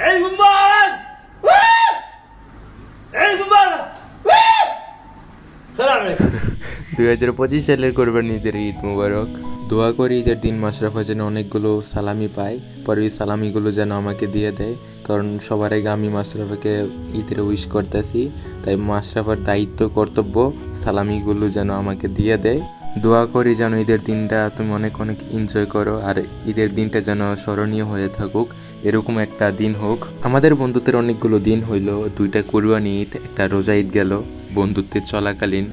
এই মুবারক এই মুবারক সালাম আলাইকুম। 2025 সালের কোরবানি ঈদের ঈদ মুবারক। দোয়া করি ঈদের দিন মাশরাফা যেন অনেকগুলো সালামি পায়, পরে ওই সালামিগুলো যেন আমাকে দিয়ে দেয়, কারণ সবার আগে আমি মাশরাফাকে ঈদের উইশ করতেছি, তাই মাশরাফার দায়িত্ব কর্তব্য সালামিগুলো যেন আমাকে দিয়ে দেয়। দোয়া করি যেন ঈদের দিনটা তুমি অনেক অনেক এনজয় করো, আর ঈদের দিনটা যেন স্মরণীয় হয়ে থাকুক, এরকম একটা দিন হোক। আমাদের বন্ধুত্বের অনেকগুলো দিন হইলো, 2টা কোরবানি ঈদ, একটা রোজা ঈদ গেল বন্ধুত্বের চলাকালীন।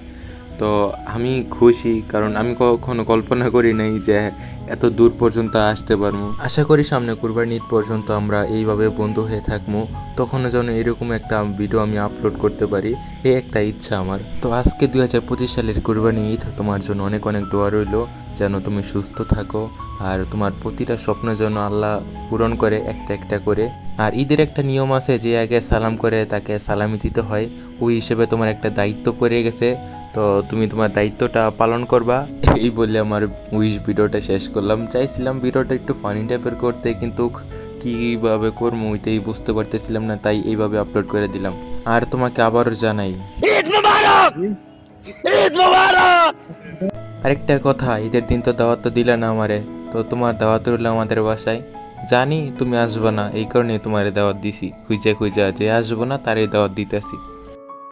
তো আমি খুশি, কারণ আমি কখনো কল্পনা করি নাই যে এত দূর পর্যন্ত আসতে পারবো। আশা করি সামনে কোরবানি ঈদ পর্যন্ত আমরা এইভাবে বন্ধু হয়ে থাকবো, তখনও যেন এরকম একটা ভিডিও আমি আপলোড করতে পারি, এই একটা ইচ্ছা আমার। তো আজকে 2025 সালের কোরবানি ঈদ, তোমার জন্য অনেক অনেক দোয়া রইলো যেন তুমি সুস্থ থাকো, আর তোমার প্রতিটা স্বপ্ন যেন আল্লাহ পূরণ করে একটা একটা করে। আর ঈদের একটা নিয়ম আছে যে আগে সালাম করে তাকে সালামি দিতে হয়, ওই হিসেবে তোমার একটা দায়িত্ব পড়ে গেছে, তো তুমি তোমার দায়িত্বটা পালন করবা। এই বলে আমার উইশ ভিডিওটা শেষ করলাম। চাইছিলাম ভিডিওটা একটু ফানি টাইপের করতে, কিন্তু কীভাবে করবো ওইটাই বুঝতে পারতেছিলাম না, তাই এইভাবে আপলোড করে দিলাম। আর তোমাকে আবারও জানাই ঈদ মুবারক ঈদ মুবারক। আরেকটা কথা, ঈদের দিন তো দাওয়াত তো দিলে না আমারে, তো তোমার দাওয়াত রইলো আমাদের বাসায়। জানি তুমি আসবে না, এই কারণে তোমার দাওয়াত দিছি, খুঁজে খুঁজে যে আসবো না তারই দাওয়াত দিতেছি।